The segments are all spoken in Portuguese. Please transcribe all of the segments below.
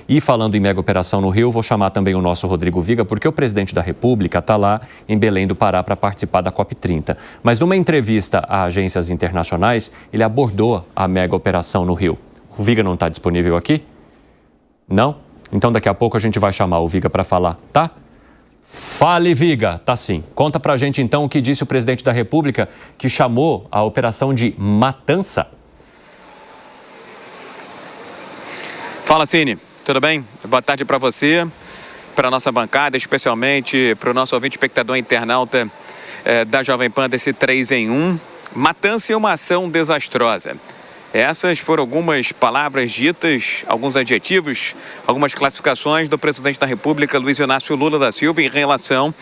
E falando em mega operação no Rio, vou chamar também o nosso Rodrigo Viga, porque o presidente da República está lá em Belém do Pará para participar da COP30. Mas numa entrevista a agências internacionais, ele abordou a mega operação no Rio. O Viga não está disponível aqui? Não? Então daqui a pouco a gente vai chamar o Viga para falar, tá? Fale, Viga. Tá sim. Conta pra gente então o que disse o presidente da República, que chamou a operação de matança. Fala, Cine. Tudo bem? Boa tarde para você, para a nossa bancada, especialmente para o nosso ouvinte espectador internauta da Jovem Pan desse 3 em 1. Matança é uma ação desastrosa. Essas foram algumas palavras ditas, alguns adjetivos, algumas classificações do presidente da República, Luiz Inácio Lula da Silva, em relação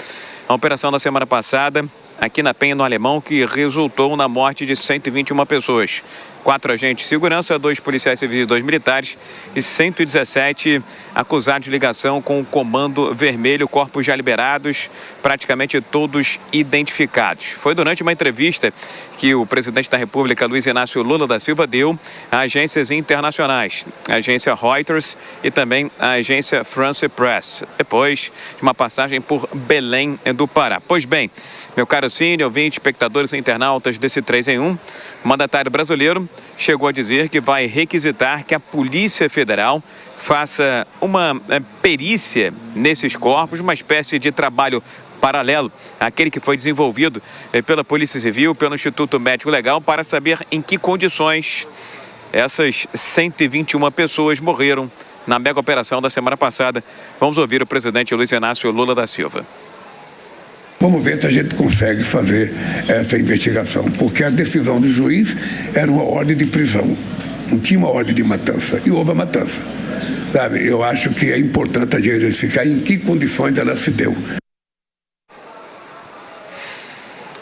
à operação da semana passada, aqui na Penha, no Alemão, que resultou na morte de 121 pessoas. 4 agentes de segurança, 2 policiais civis e 2 militares e 117 acusados de ligação com o Comando Vermelho, corpos já liberados, praticamente todos identificados. Foi durante uma entrevista que o presidente da República, Luiz Inácio Lula da Silva, deu a agências internacionais, a agência Reuters e também a agência France Press, depois de uma passagem por Belém do Pará. Pois bem, meu caro Cine, ouvinte, espectadores e internautas desse 3 em 1, o mandatário brasileiro chegou a dizer que vai requisitar que a Polícia Federal faça uma perícia nesses corpos, uma espécie de trabalho paralelo àquele que foi desenvolvido pela Polícia Civil, pelo Instituto Médico Legal, para saber em que condições essas 121 pessoas morreram na mega operação da semana passada. Vamos ouvir o presidente Luiz Inácio Lula da Silva. Vamos ver se a gente consegue fazer essa investigação, porque a decisão do juiz era uma ordem de prisão, não tinha uma ordem de matança, e houve a matança. Sabe, eu acho que é importante a gente verificar em que condições ela se deu.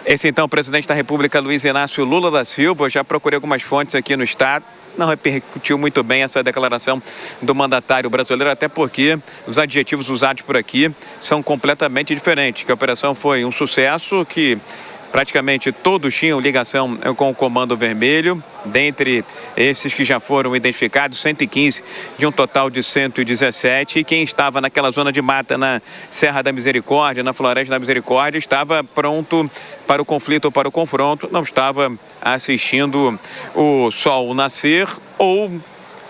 Esse então, o presidente da República, Luiz Inácio Lula da Silva. Eu já procurei algumas fontes aqui no estado. Não repercutiu muito bem essa declaração do mandatário brasileiro, até porque os adjetivos usados por aqui são completamente diferentes. Que a operação foi um sucesso, que praticamente todos tinham ligação com o Comando Vermelho. Dentre esses que já foram identificados, 115 de um total de 117. E quem estava naquela zona de mata na Serra da Misericórdia, na Floresta da Misericórdia, estava pronto para o conflito ou para o confronto, não estava assistindo o sol nascer ou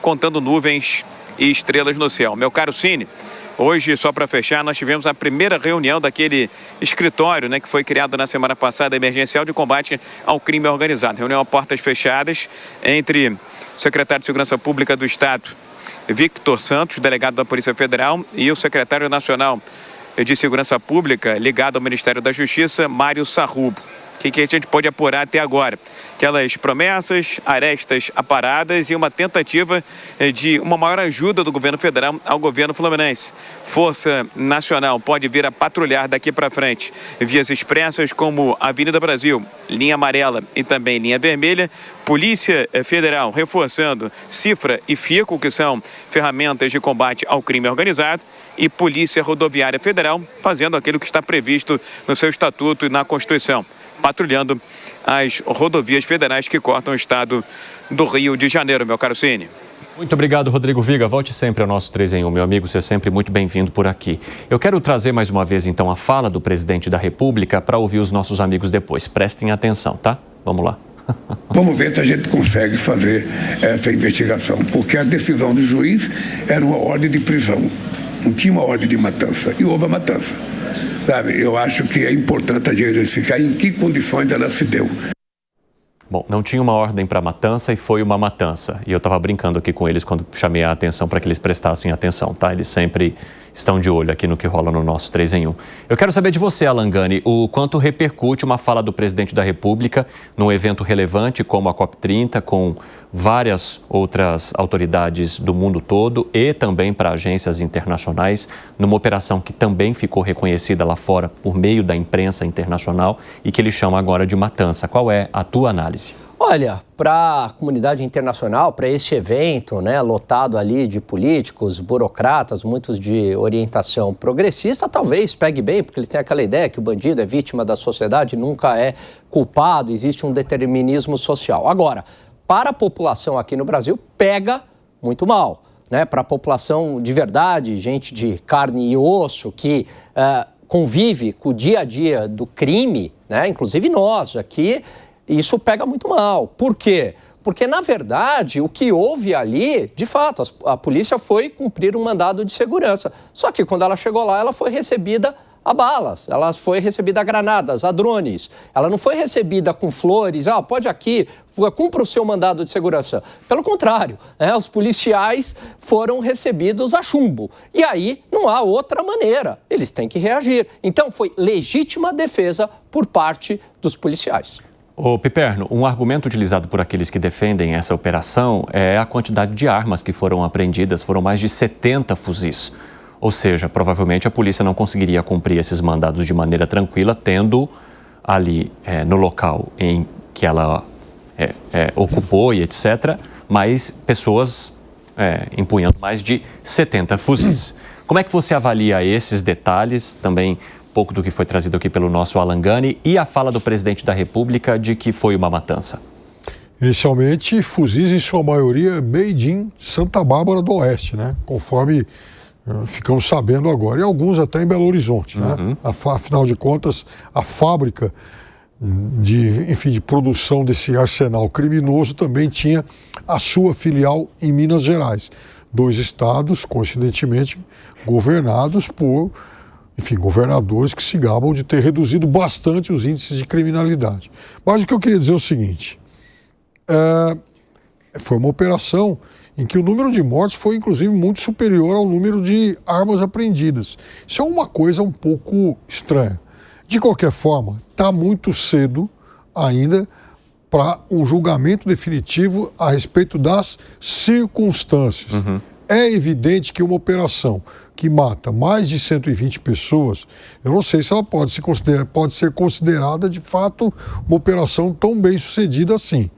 contando nuvens e estrelas no céu. Meu caro Cine, hoje, só para fechar, nós tivemos a primeira reunião daquele escritório, que foi criado na semana passada, emergencial de combate ao crime organizado. Reunião a portas fechadas entre o secretário de Segurança Pública do Estado, Victor Santos, delegado da Polícia Federal, e o secretário nacional de Segurança Pública, ligado ao Ministério da Justiça, Mário Sarrubo. O que a gente pode apurar até agora? Aquelas promessas, arestas aparadas e uma tentativa de uma maior ajuda do governo federal ao governo fluminense. Força Nacional pode vir a patrulhar daqui para frente vias expressas como Avenida Brasil, linha amarela e também linha vermelha. Polícia Federal reforçando Cifra e FICO, que são ferramentas de combate ao crime organizado, e Polícia Rodoviária Federal fazendo aquilo que está previsto no seu estatuto e na Constituição, patrulhando as rodovias federais que cortam o estado do Rio de Janeiro, meu caro Cine. Muito obrigado, Rodrigo Viga. Volte sempre ao nosso 3 em 1, meu amigo. Você é sempre muito bem-vindo por aqui. Eu quero trazer mais uma vez, então, a fala do presidente da República para ouvir os nossos amigos depois. Prestem atenção, tá? Vamos lá. Vamos ver se a gente consegue fazer essa investigação, porque a decisão do juiz era uma ordem de prisão, não tinha uma ordem de matança, e houve a matança. Sabe, eu acho que é importante a gente verificar em que condições ela se deu. Bom, não tinha uma ordem para matança e foi uma matança. E eu estava brincando aqui com eles quando chamei a atenção para que eles prestassem atenção, tá? Eles sempre estão de olho aqui no que rola no nosso 3 em 1. Eu quero saber de você, Alan Gani, o quanto repercute uma fala do presidente da República num evento relevante como a COP30, com várias outras autoridades do mundo todo e também para agências internacionais, numa operação que também ficou reconhecida lá fora por meio da imprensa internacional e que ele chama agora de matança. Qual é a tua análise? Olha, para a comunidade internacional, para este evento, lotado ali de políticos, burocratas, muitos de orientação progressista, talvez pegue bem, porque eles têm aquela ideia que o bandido é vítima da sociedade, nunca é culpado, existe um determinismo social. Agora, para a população aqui no Brasil, pega muito mal. né, para a população de verdade, gente de carne e osso, que convive com o dia a dia do crime, né, inclusive nós aqui, isso pega muito mal. Por quê? Porque, na verdade, o que houve ali, de fato, a polícia foi cumprir um mandado de segurança. Só que quando ela chegou lá, ela foi recebida a balas, ela foi recebida a granadas, a drones. Ela não foi recebida com flores, pode aqui, cumpra o seu mandado de segurança. Pelo contrário, os policiais foram recebidos a chumbo. E aí não há outra maneira, eles têm que reagir. Então foi legítima defesa por parte dos policiais. Ô Piperno, um argumento utilizado por aqueles que defendem essa operação é a quantidade de armas que foram apreendidas, foram mais de 70 fuzis. Ou seja, provavelmente a polícia não conseguiria cumprir esses mandados de maneira tranquila, tendo ali no local em que ela ocupou e etc., mais pessoas empunhando mais de 70 fuzis. Como é que você avalia esses detalhes, também pouco do que foi trazido aqui pelo nosso Alan Gani, e a fala do presidente da República de que foi uma matança? Inicialmente, fuzis em sua maioria made in Santa Bárbara do Oeste, né? Conforme ficamos sabendo agora, e alguns até em Belo Horizonte, né? Afinal de contas, a fábrica de produção desse arsenal criminoso também tinha a sua filial em Minas Gerais. 2 estados, coincidentemente, governados por governadores que se gabam de ter reduzido bastante os índices de criminalidade. Mas o que eu queria dizer é o seguinte, foi uma operação em que o número de mortes foi, inclusive, muito superior ao número de armas apreendidas. Isso é uma coisa um pouco estranha. De qualquer forma, está muito cedo ainda para um julgamento definitivo a respeito das circunstâncias. É evidente que uma operação que mata mais de 120 pessoas, eu não sei se ela pode ser considerada, de fato, uma operação tão bem sucedida assim.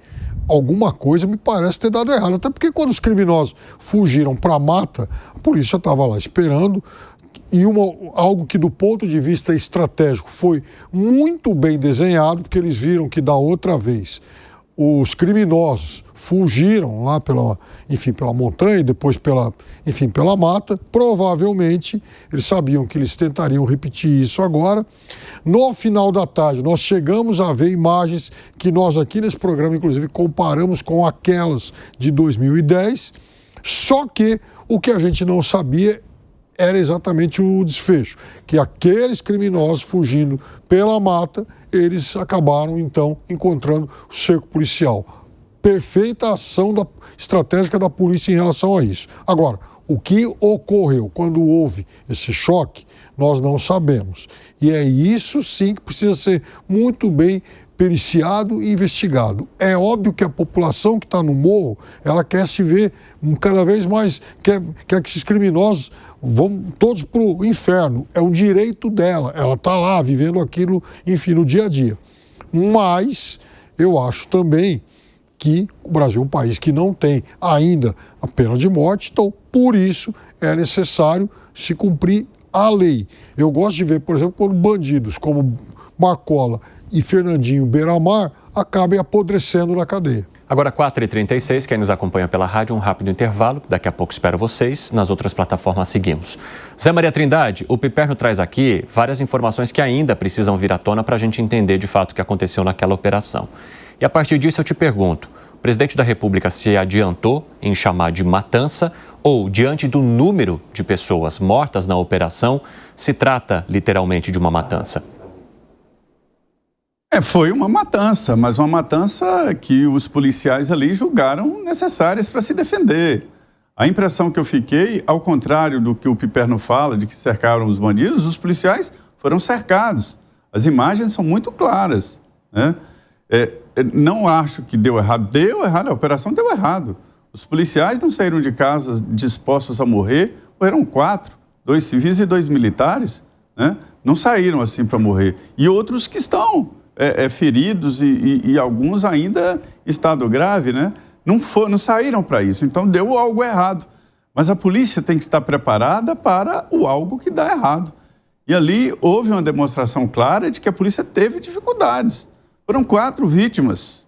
Alguma coisa me parece ter dado errado, até porque quando os criminosos fugiram para a mata, a polícia estava lá esperando, e algo que do ponto de vista estratégico foi muito bem desenhado, porque eles viram que da outra vez os criminosos fugiram lá pela montanha e depois pela mata. Provavelmente eles sabiam que eles tentariam repetir isso agora. No final da tarde, nós chegamos a ver imagens que nós aqui nesse programa, inclusive, comparamos com aquelas de 2010, só que o que a gente não sabia era exatamente o desfecho, que aqueles criminosos fugindo pela mata, eles acabaram, então, encontrando o cerco policial. Perfeita ação estratégica da polícia em relação a isso. Agora, o que ocorreu quando houve esse choque, nós não sabemos. E é isso, sim, que precisa ser muito bem periciado e investigado. É óbvio que a população que está no morro, ela quer se ver cada vez mais, quer que esses criminosos vão todos para o inferno. É um direito dela, ela está lá vivendo aquilo, no dia a dia. Mas eu acho também que o Brasil é um país que não tem ainda a pena de morte, então por isso é necessário se cumprir a lei. Eu gosto de ver, por exemplo, quando bandidos como Marcola e Fernandinho Beiramar acabem apodrecendo na cadeia. Agora 4h36, quem nos acompanha pela rádio, um rápido intervalo. Daqui a pouco espero vocês. Nas outras plataformas seguimos. Zé Maria Trindade, o Piperno traz aqui várias informações que ainda precisam vir à tona para a gente entender de fato o que aconteceu naquela operação. E a partir disso eu te pergunto, o presidente da República se adiantou em chamar de matança ou, diante do número de pessoas mortas na operação, se trata literalmente de uma matança? Foi uma matança, mas uma matança que os policiais ali julgaram necessárias para se defender. A impressão que eu fiquei, ao contrário do que o Piperno fala, de que cercaram os bandidos, os policiais foram cercados. As imagens são muito claras, né? Não acho que deu errado. Deu errado, a operação deu errado. Os policiais não saíram de casa dispostos a morrer, morreram 4, 2 civis e 2 militares, né? Não saíram assim para morrer. E outros que estão feridos e alguns ainda em estado grave, né? Não saíram para isso, então deu algo errado. Mas a polícia tem que estar preparada para o algo que dá errado. E ali houve uma demonstração clara de que a polícia teve dificuldades. Foram 4 vítimas.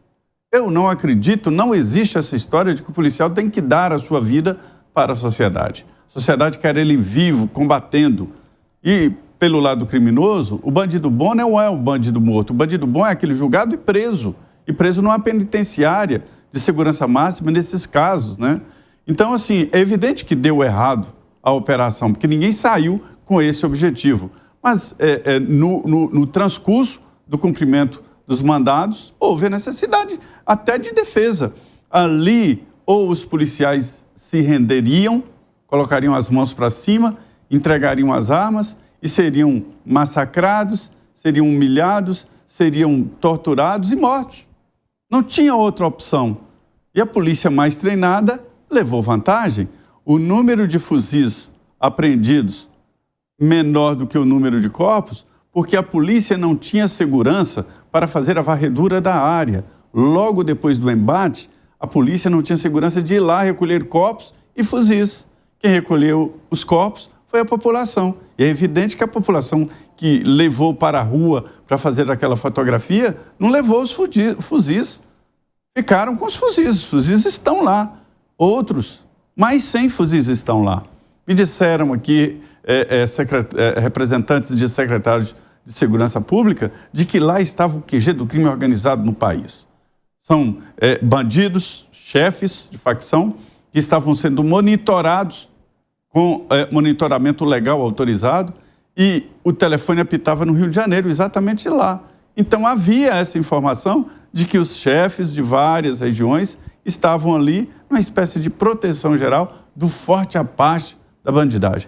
Eu não acredito, não existe essa história de que o policial tem que dar a sua vida para a sociedade. A sociedade quer ele vivo, combatendo. E, pelo lado criminoso, o bandido bom não é o bandido morto. O bandido bom é aquele julgado e preso numa penitenciária de segurança máxima nesses casos, né? Então, assim, é evidente que deu errado a operação, porque ninguém saiu com esse objetivo. Mas, no transcurso do cumprimento dos mandados, houve a necessidade até de defesa. Ali, ou os policiais se renderiam, colocariam as mãos para cima, entregariam as armas e seriam massacrados, seriam humilhados, seriam torturados e mortos. Não tinha outra opção. E a polícia mais treinada levou vantagem. O número de fuzis apreendidos menor do que o número de corpos, porque a polícia não tinha segurança para fazer a varredura da área. Logo depois do embate, a polícia não tinha segurança de ir lá recolher corpos e fuzis. Quem recolheu os corpos foi a população. E é evidente que a população que levou para a rua para fazer aquela fotografia não levou os fuzis. Ficaram com os fuzis estão lá. Outros, mais 100 fuzis estão lá. Me disseram aqui representantes de secretários de Segurança Pública de que lá estava o QG do crime organizado no país. São bandidos, chefes de facção, que estavam sendo monitorados com monitoramento legal autorizado e o telefone apitava no Rio de Janeiro, exatamente lá. Então havia essa informação de que os chefes de várias regiões estavam ali numa espécie de proteção geral do forte Apache da bandidagem.